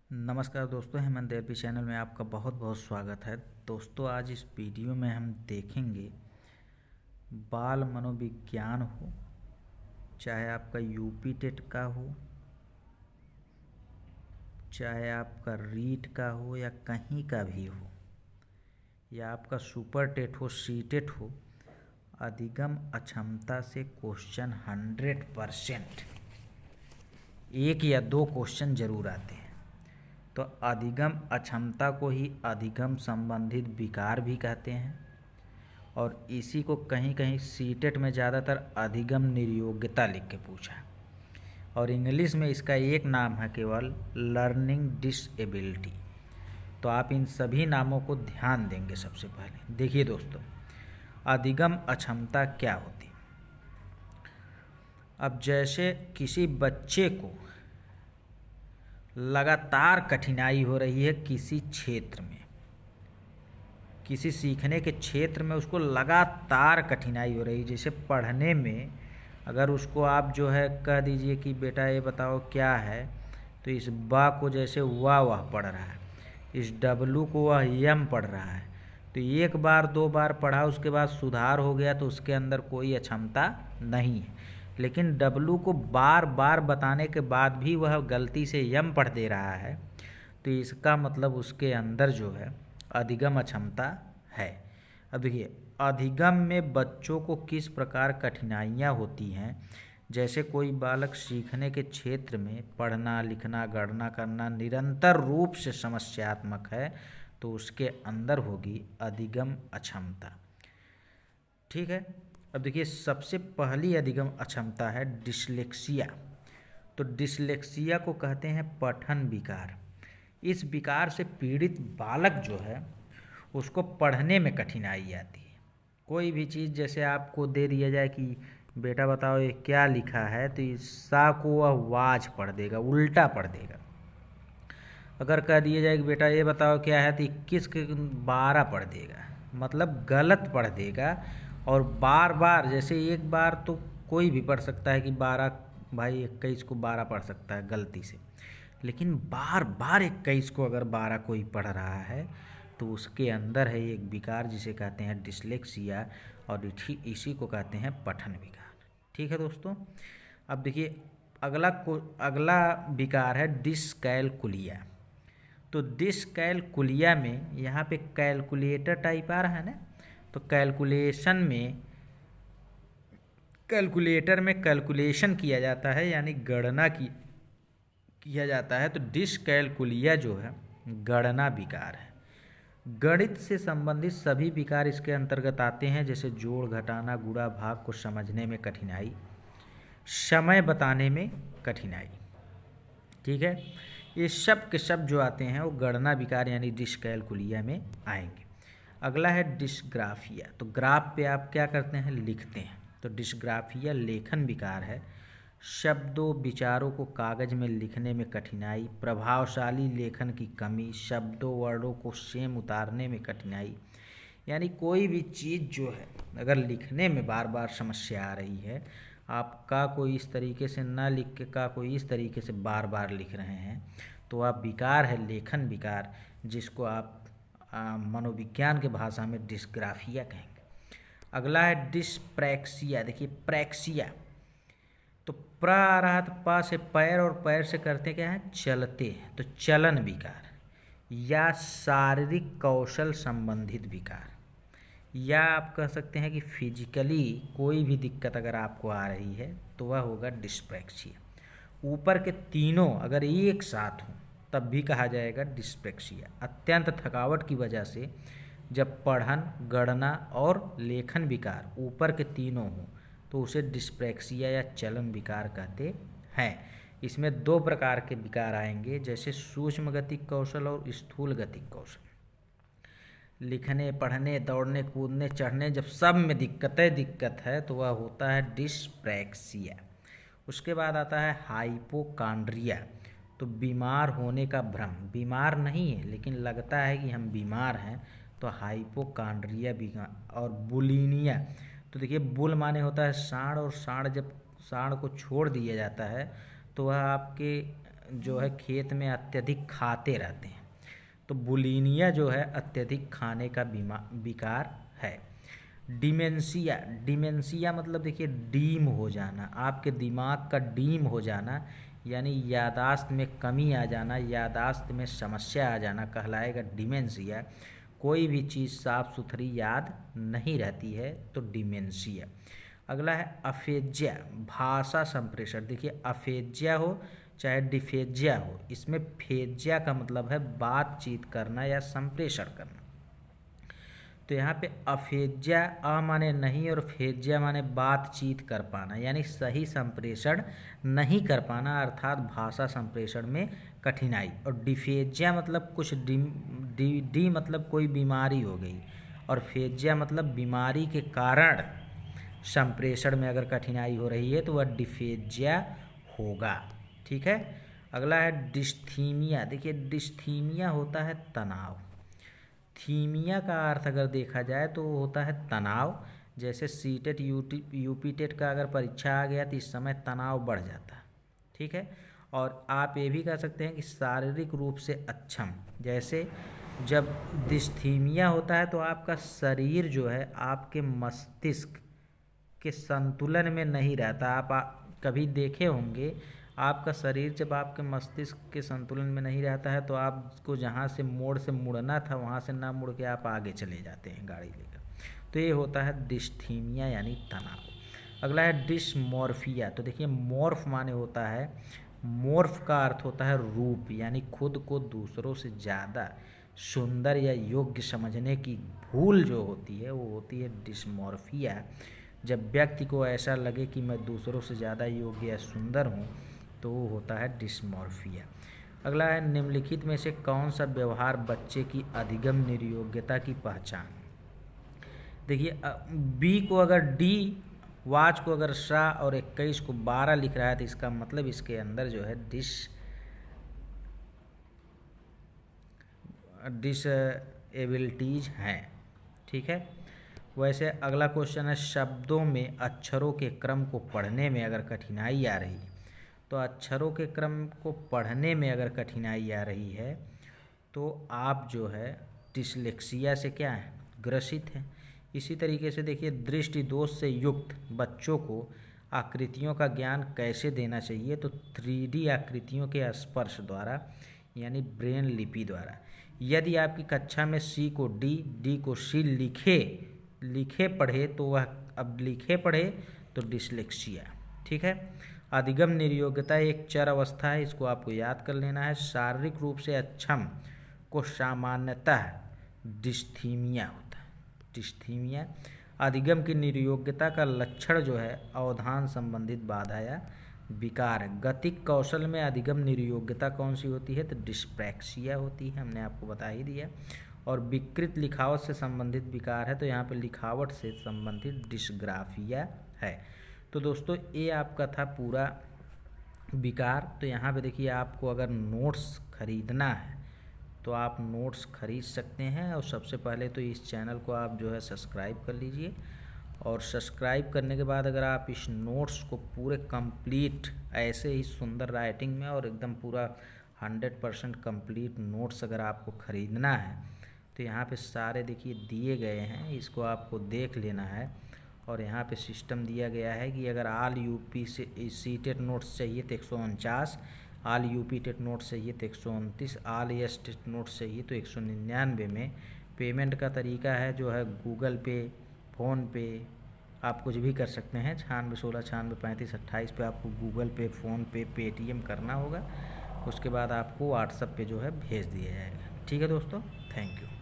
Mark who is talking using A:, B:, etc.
A: नमस्कार दोस्तों, हेमंत देवपी चैनल में आपका बहुत बहुत स्वागत है। दोस्तों, आज इस वीडियो में हम देखेंगे बाल मनोविज्ञान हो, चाहे आपका यूपी टेट का हो, चाहे आपका रीट का हो या कहीं का भी हो, या आपका सुपर टेट हो, सी टेट हो, अधिगम अक्षमता से क्वेश्चन 100% एक या दो क्वेश्चन जरूर आते हैं। तो अधिगम अक्षमता को ही अधिगम संबंधित विकार भी कहते हैं और इसी को कहीं कहीं सीटेट में ज़्यादातर अधिगम निर्योग्यता लिख के पूछा और इंग्लिश में इसका एक नाम है केवल लर्निंग डिसेबिलिटी। तो आप इन सभी नामों को ध्यान देंगे। सबसे पहले देखिए दोस्तों, अधिगम अक्षमता क्या होती है। अब जैसे किसी बच्चे को लगातार कठिनाई हो रही है किसी क्षेत्र में, किसी सीखने के क्षेत्र में उसको लगातार कठिनाई हो रही है। जैसे पढ़ने में अगर उसको आप जो है कह दीजिए कि बेटा ये बताओ क्या है, तो इस बा को जैसे वाह पढ़ रहा है, इस डब्लू को वह यम पढ़ रहा है, तो एक बार दो बार पढ़ा उसके बाद सुधार हो गया तो उसके अंदर कोई अक्षमता नहीं है। लेकिन डब्लू को बार बार बताने के बाद भी वह गलती से यम पढ़ दे रहा है, तो इसका मतलब उसके अंदर जो है अधिगम अक्षमता है। अब देखिए, अधिगम में बच्चों को किस प्रकार कठिनाइयाँ होती हैं। जैसे कोई बालक सीखने के क्षेत्र में पढ़ना लिखना गणना करना निरंतर रूप से समस्यात्मक है, तो उसके अंदर होगी अधिगम अक्षमता। ठीक है। अब देखिए, सबसे पहली अधिगम अक्षमता है डिसलेक्सिया। तो डिसलेक्सिया को कहते हैं पठन विकार। इस विकार से पीड़ित बालक जो है उसको पढ़ने में कठिनाई आती है। कोई भी चीज़ जैसे आपको दे दिया जाए कि बेटा बताओ ये क्या लिखा है, तो इस सा को वह वाज पढ़ देगा, उल्टा पढ़ देगा। अगर कह दिया जाए कि बेटा ये बताओ क्या है, तो 21 के 12 पढ़ देगा, मतलब गलत पढ़ देगा। और बार बार, जैसे एक बार तो कोई भी पढ़ सकता है कि 12 भाई 21 को 12 पढ़ सकता है गलती से, लेकिन बार बार 21 को अगर 12 कोई पढ़ रहा है तो उसके अंदर है एक विकार जिसे कहते हैं डिसलेक्सिया, और इसी को कहते हैं पठन विकार। ठीक है दोस्तों। अब देखिए, अगला विकार है डिसकैलकुलिया। तो डिसकैलकुलिया में यहाँ पे कैलकुलेटर टाइप आ रहा है ना, तो कैलकुलेटर में कैलकुलेशन किया जाता है, यानी गणना किया जाता है। तो डिसकैलकुलिया जो है गणना विकार है। गणित से संबंधित सभी विकार इसके अंतर्गत आते हैं, जैसे जोड़ घटाना गुणा भाग को समझने में कठिनाई, समय बताने में कठिनाई। ठीक है। ये सब के सब जो आते हैं वो गणना विकार यानी डिसकैलकुलिया में आएंगे। अगला है डिस्ग्राफिया। तो ग्राफ पे आप क्या करते हैं, लिखते हैं। तो डिस्ग्राफिया लेखन विकार है। शब्दों विचारों को कागज में लिखने में कठिनाई, प्रभावशाली लेखन की कमी, शब्दों वर्डों को सेम उतारने में कठिनाई। यानी कोई भी चीज़ जो है अगर लिखने में बार बार समस्या आ रही है, आपका कोई इस तरीके से ना लिख के का कोई इस तरीके से बार बार लिख रहे हैं, तो आप विकार है लेखन विकार, जिसको आप मनोविज्ञान के भाषा में डिस्ग्राफिया कहेंगे। अगला है डिस्प्रैक्सिया। देखिए, प्रैक्सिया तो प्र आ रहा तो पा से पैर, और पैर से करते क्या है, चलते हैं, तो चलन विकार या शारीरिक कौशल संबंधित विकार, या आप कह सकते हैं कि फिजिकली कोई भी दिक्कत अगर आपको आ रही है तो वह होगा डिस्प्रैक्सिया। ऊपर के तीनों अगर एक साथ हों तब भी कहा जाएगा डिस्प्रैक्सिया। अत्यंत थकावट की वजह से जब पढ़न गणना और लेखन विकार ऊपर के तीनों हों तो उसे डिस्प्रैक्सिया या चलन विकार कहते हैं। इसमें दो प्रकार के विकार आएंगे, जैसे सूक्ष्म गतिक कौशल और स्थूल गतिक कौशल। लिखने पढ़ने दौड़ने कूदने चढ़ने जब सब में दिक्कत है तो वह होता है डिस्प्रैक्सिया। उसके बाद आता है हाइपोकांड्रिया। तो बीमार होने का भ्रम, बीमार नहीं है लेकिन लगता है कि हम बीमार हैं, तो हाइपोकांड्रिया बीमार। और बुलिनिया, तो देखिए बुल माने होता है साँड़, और साँड़ जब साँड़ को छोड़ दिया जाता है तो वह आपके जो है खेत में अत्यधिक खाते रहते हैं। तो बुलिमिया जो है अत्यधिक खाने का विकार है। डिमेंशिया, डिमेंशिया मतलब देखिए डीम हो जाना, आपके दिमाग का डीम हो जाना, यानी यादाश्त में कमी आ जाना, यादाश्त में समस्या आ जाना कहलाएगा डिमेंशिया। कोई भी चीज़ साफ सुथरी याद नहीं रहती है तो डिमेंशिया। अगला है अफेजिया, भाषा संप्रेषण। देखिए अफेजिया हो चाहे डिफेजिया हो, इसमें फेजिया का मतलब है बातचीत करना या संप्रेषण करना। तो यहाँ पे अफेजिया, अ माने नहीं और फेजिया माने बातचीत कर पाना, यानी सही संप्रेषण नहीं कर पाना, अर्थात भाषा संप्रेषण में कठिनाई। और डिफेजिया मतलब कुछ डी मतलब कोई बीमारी हो गई, और फेजिया मतलब बीमारी के कारण संप्रेषण में अगर कठिनाई हो रही है तो वह डिफेजिया होगा। ठीक है। अगला है डिस्थीमिया। देखिए डिस्थीमिया होता है तनाव। थीमिया का अर्थ अगर देखा जाए तो होता है तनाव। जैसे सीटेट यूपीटेट का अगर परीक्षा आ गया तो इस समय तनाव बढ़ जाता है। ठीक है। और आप ये भी कह सकते हैं कि शारीरिक रूप से अक्षम। जैसे जब डिस्थीमिया होता है तो आपका शरीर जो है आपके मस्तिष्क के संतुलन में नहीं रहता। आप कभी देखे होंगे आपका शरीर जब आपके मस्तिष्क के संतुलन में नहीं रहता है तो आपको जहाँ से मोड़ से मुड़ना था वहाँ से ना मुड़ के आप आगे चले जाते हैं गाड़ी लेकर। तो ये होता है डिस्थीमिया यानी तनाव। अगला है डिसमॉर्फिया। तो देखिए मॉर्फ माने होता है, मॉर्फ का अर्थ होता है रूप, यानी खुद को दूसरों से ज़्यादा सुंदर या योग्य समझने की भूल जो होती है वो होती है डिसमॉर्फिया। जब व्यक्ति को ऐसा लगे कि मैं दूसरों से ज़्यादा योग्य या सुंदर हूँ तो वो होता है डिसमॉर्फिया। अगला है निम्नलिखित में से कौन सा व्यवहार बच्चे की अधिगम निर्योग्यता की पहचान। देखिए बी को अगर डी, वाच को अगर सा और 21 को 12 लिख रहा है तो इसका मतलब इसके अंदर जो है डिसएबिलिटीज हैं। ठीक है। वैसे अगला क्वेश्चन है शब्दों में अक्षरों के क्रम को पढ़ने में अगर कठिनाई आ रही है, तो अक्षरों के क्रम को पढ़ने में अगर कठिनाई आ रही है तो आप जो है डिसलेक्सिया से क्या है ग्रसित हैं। इसी तरीके से देखिए दृष्टि दोष से युक्त बच्चों को आकृतियों का ज्ञान कैसे देना चाहिए, तो 3D आकृतियों के स्पर्श द्वारा यानी ब्रेन लिपि द्वारा। यदि आपकी कक्षा में सी को डी, डी को सी लिखे पढ़े तो वह अब लिखे पढ़े तो डिसलेक्सिया। ठीक है। अधिगम निर्योग्यता एक चर अवस्था है, इसको आपको याद कर लेना है। शारीरिक रूप से अक्षम को सामान्यतः डिस्थीमिया होता है। डिस्थीमिया अधिगम की निर्योग्यता का लक्षण जो है अवधान संबंधित बाधा या विकार है। गतिक कौशल में अधिगम निर्योग्यता कौन सी होती है, तो डिस्प्रैक्सिया होती है, हमने आपको बता ही दिया। और विकृत लिखावट से संबंधित विकार है तो यहाँ पे लिखावट से संबंधित डिस्ग्राफिया है। तो दोस्तों ये आपका था पूरा विकार। तो यहाँ पे देखिए आपको अगर नोट्स खरीदना है तो आप नोट्स खरीद सकते हैं। और सबसे पहले तो इस चैनल को आप जो है सब्सक्राइब कर लीजिए, और सब्सक्राइब करने के बाद अगर आप इस नोट्स को पूरे कंप्लीट ऐसे ही सुंदर राइटिंग में और एकदम पूरा 100% कंप्लीट नोट्स अगर आपको ख़रीदना है तो यहाँ पे सारे देखिए दिए गए हैं, इसको आपको देख लेना है। और यहाँ पे सिस्टम दिया गया है कि अगर आल यूपी से सीटेट नोट्स चाहिए तो 149, आल यूपी टेट नोट्स चाहिए तो 129, आल एस टेट नोट्स चाहिए तो 199 में। पेमेंट का तरीका है जो है गूगल पे, फ़ोन पे, आप कुछ भी कर सकते हैं। 96 16 96 35 28 पे आपको गूगल पे, फ़ोन पे, पेटीएम करना होगा। उसके बाद आपको व्हाट्सएप पे जो है भेज दिया जाएगा। ठीक है दोस्तों, थैंक यू।